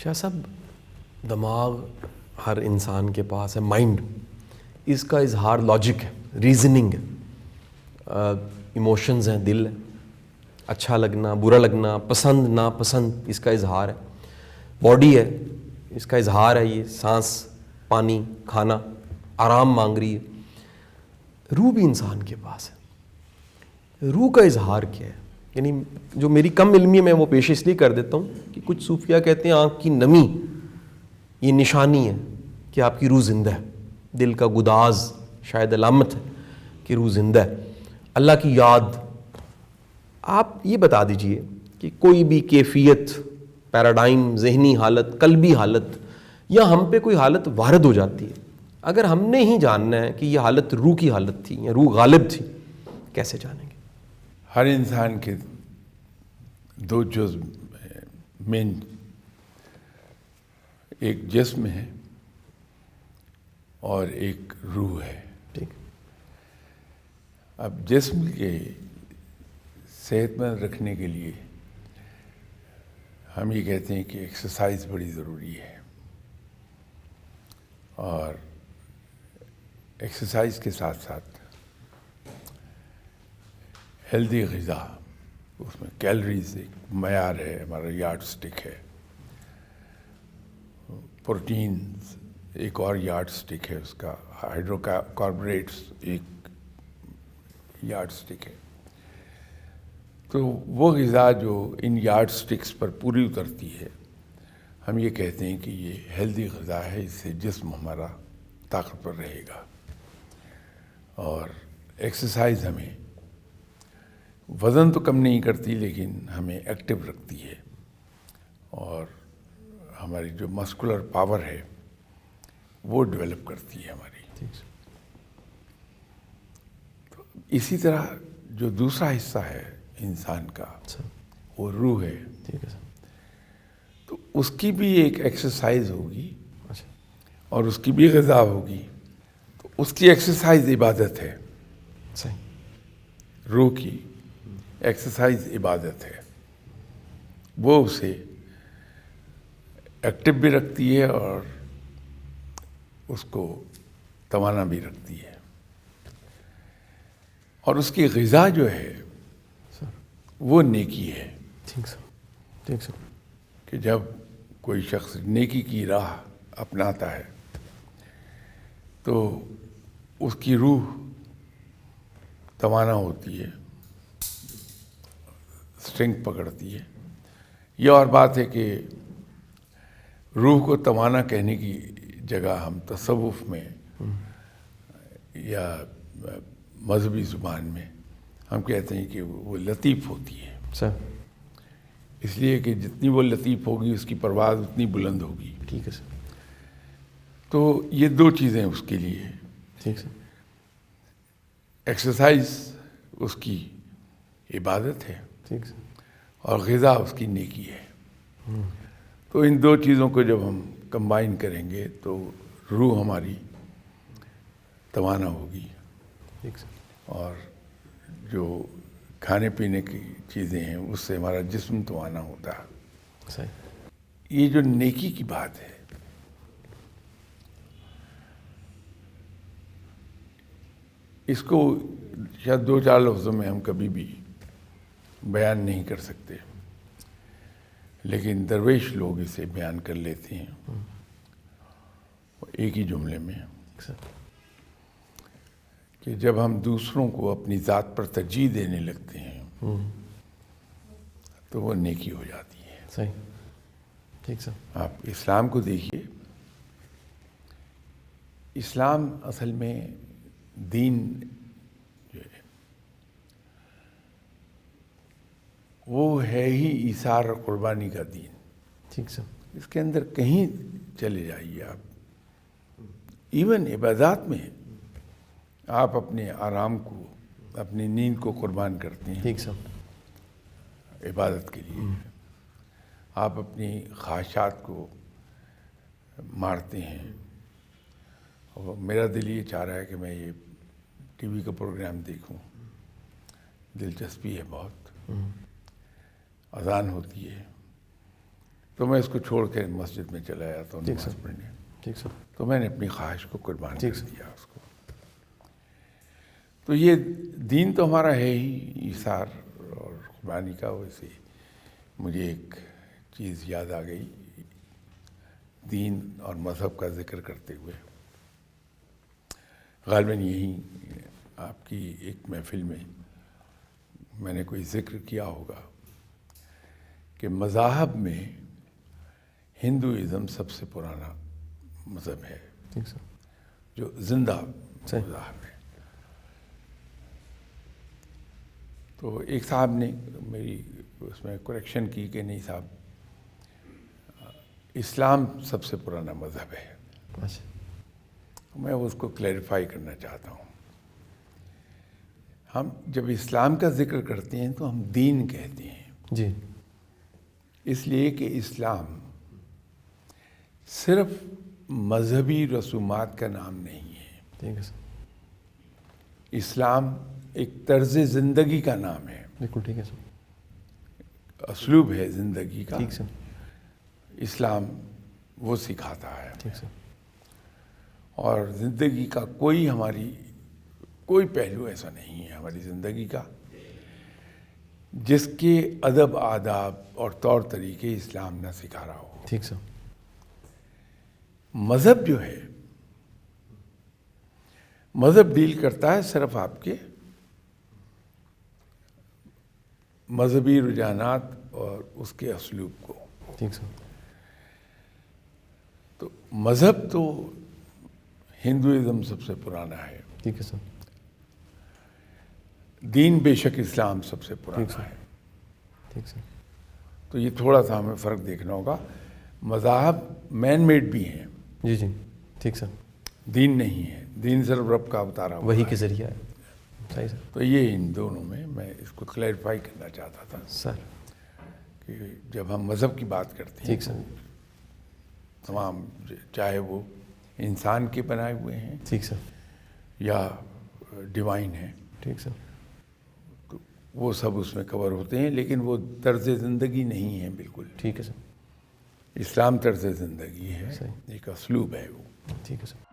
شاہ صاحب دماغ ہر انسان کے پاس ہے، مائنڈ، اس کا اظہار لاجک ہے، ریزننگ ہے، ایموشنز ہیں، دل ہے، اچھا لگنا، برا لگنا، پسند ناپسند اس کا اظہار ہے، باڈی ہے اس کا اظہار ہے، یہ سانس، پانی، کھانا، آرام مانگ رہی ہے۔ روح بھی انسان کے پاس ہے، روح کا اظہار کیا ہے؟ یعنی جو میری کم علمی ہے میں وہ پیش اس لیے کر دیتا ہوں کہ کچھ صوفیہ کہتے ہیں آنکھ کی نمی یہ نشانی ہے کہ آپ کی روح زندہ ہے، دل کا گداز شاید علامت ہے کہ روح زندہ ہے۔ اللہ کی یاد، آپ یہ بتا دیجئے کہ کوئی بھی کیفیت، پیراڈائم، ذہنی حالت، قلبی حالت یا ہم پہ کوئی حالت وارد ہو جاتی ہے، اگر ہم نے ہی جاننا ہے کہ یہ حالت روح کی حالت تھی یا روح غالب تھی، کیسے جانیں گے؟ ہر انسان کے دو جزو مین، ایک جسم ہے اور ایک روح ہے۔ ٹھیک۔ اب جسم کے صحت مند رکھنے کے لیے ہم یہ کہتے ہیں کہ ایکسرسائز بڑی ضروری ہے، اور ایکسرسائز کے ساتھ ساتھ ہیلدی غذا، اس میں کیلریز ایک معیار ہے، ہمارا یارڈ سٹک ہے، پروٹینز ایک اور یارڈ سٹک ہے، اس کا ہائیڈرو کاربوریٹس ایک یارڈ سٹک ہے۔ تو وہ غذا جو ان یارڈ سٹکس پر پوری اترتی ہے، ہم یہ کہتے ہیں کہ یہ ہیلدی غذا ہے، اس سے جسم ہمارا طاقتور رہے گا۔ اور ایکسرسائز ہمیں وزن تو کم نہیں کرتی لیکن ہمیں ایکٹیو رکھتی ہے، اور ہماری جو مسکولر پاور ہے وہ ڈیولپ کرتی ہے ہماری۔ تو اسی طرح جو دوسرا حصہ ہے انسان کا وہ روح ہے، ٹھیک ہے سر۔ تو اس کی بھی ایک ایکسرسائز ہوگی اور اس کی بھی غذا ہوگی، تو اس کی ایکسرسائز عبادت ہے، صحیح۔ روح کی ایکسرسائز عبادت ہے، وہ اسے ایکٹیو بھی رکھتی ہے اور اس کو توانا بھی رکھتی ہے۔ اور اس کی غذا جو ہے وہ نیکی ہے۔ ٹھیک سر، ٹھیک سر۔ کہ جب کوئی شخص نیکی کی راہ اپناتا ہے تو اس کی روح توانا ہوتی ہے، اسٹرنگتھ پکڑتی ہے۔ یہ اور بات ہے کہ روح کو توانا کہنے کی جگہ ہم تصوف میں یا مذہبی زبان میں ہم کہتے ہیں کہ وہ لطیف ہوتی ہے، سر۔ اس لیے کہ جتنی وہ لطیف ہوگی اس کی پرواز اتنی بلند ہوگی۔ ٹھیک ہے سر۔ تو یہ دو چیزیں اس کے لیے، ٹھیک سر۔ ایکسرسائز اس کی عبادت ہے ٹھیک سر۔ اور غذا اس کی نیکی ہے۔ تو ان دو چیزوں کو جب ہم کمبائن کریں گے تو روح ہماری توانا ہوگی، ٹھیک سر۔ اور جو کھانے پینے کی چیزیں ہیں اس سے ہمارا جسم توانا ہوتا ہے۔ صحیح۔ یہ جو نیکی کی بات ہے، اس کو شاید دو چار لفظوں میں ہم کبھی بھی بیان نہیں کر سکتے، لیکن درویش لوگ اسے بیان کر لیتے ہیں ایک ہی جملے میں، کہ جب ہم دوسروں کو اپنی ذات پر ترجیح دینے لگتے ہیں تو وہ نیکی ہو جاتی ہے۔ صحیح، ٹھیک سر۔ آپ اسلام کو دیکھیے، اسلام اصل میں دین جو ہے وہ ہے ہی ایثار اور قربانی کا دین۔ ٹھیک سر۔ اس کے اندر کہیں چلے جائیے آپ، ایون عبادات میں آپ اپنے آرام کو، اپنی نیند کو قربان کرتے ہیں ٹھیک سر۔ عبادت کے لیے، آپ اپنی خواہشات کو مارتے ہیں۔ اور میرا دل یہ چاہ رہا ہے کہ میں یہ ٹی وی کا پروگرام دیکھوں، دلچسپی ہے بہت، اذان ہوتی ہے تو میں اس کو چھوڑ کے مسجد میں چلا جاتا ہوں ٹھیک نماز سر. پڑھنے. ٹھیک سر. تو میں نے اپنی خواہش کو قربان ٹھیک کر سر. دیا اس کو. تو یہ دین تو ہمارا ہے ہی ایثار اور قربانی کا. ویسے مجھے ایک چیز یاد آ گئی دین اور مذہب کا ذکر کرتے ہوئے. غالباً یہی آپ کی ایک محفل میں نے کوئی ذکر کیا ہوگا کہ مذاہب میں ہندوازم سب سے پرانا مذہب ہے ٹھیک سر. جو زندہ صحیح. مذہب ہے. تو ایک صاحب نے میری اس میں کریکشن کی کہ نہیں صاحب اسلام سب سے پرانا مذہب ہے. اچھا. میں اس کو کلیریفائی کرنا چاہتا ہوں. ہم جب اسلام کا ذکر کرتے ہیں تو ہم دین کہتے ہیں جی. اس لیے کہ اسلام صرف مذہبی رسومات کا نام نہیں ہے. ٹھیک ہے سر. اسلام ایک طرز زندگی کا نام ہے, بالکل ٹھیک ہے سر. اسلوب ہے زندگی کا. ٹھیک سر. اسلام وہ سکھاتا ہے. ٹھیک سر. اور زندگی کا کوئی پہلو ایسا نہیں ہے ہماری زندگی کا جس کے ادب آداب اور طور طریقے اسلام نہ سکھا رہا ہو. ٹھیک سر. مذہب جو ہے مذہب ڈیل کرتا ہے صرف آپ کے مذہبی رجحانات اور اس کے اسلوب کو. ٹھیک سر. تو مذہب تو ہندوازم سب سے پرانا ہے. ٹھیک ہے سر. دین بے شک اسلام سب سے ٹھیک پرانا سر. ہے. ٹھیک سر. تو یہ تھوڑا سا ہمیں فرق دیکھنا ہوگا. مذاہب مین میڈ بھی ہیں, جی جی. ٹھیک سر. دین نہیں ہے. دین صرف رب کا اتارا ہوا وہی ہے. کے ذریعہ ہے. صحیح سر. تو یہ ان دونوں میں اس کو کلیریفائی کرنا چاہتا تھا سر. کہ جب ہم مذہب کی بات کرتے ہیں ٹھیک سر. تو تمام چاہے وہ انسان کے بنائے ہوئے ہیں ٹھیک سر. یا ڈیوائن ہیں ٹھیک سر. تو وہ سب اس میں کور ہوتے ہیں, لیکن وہ طرز زندگی نہیں ہے بالکل. ٹھیک ہے سر. اسلام طرز زندگی ہے, صحیح. ایک اسلوب ہے وہ. ٹھیک ہے سر.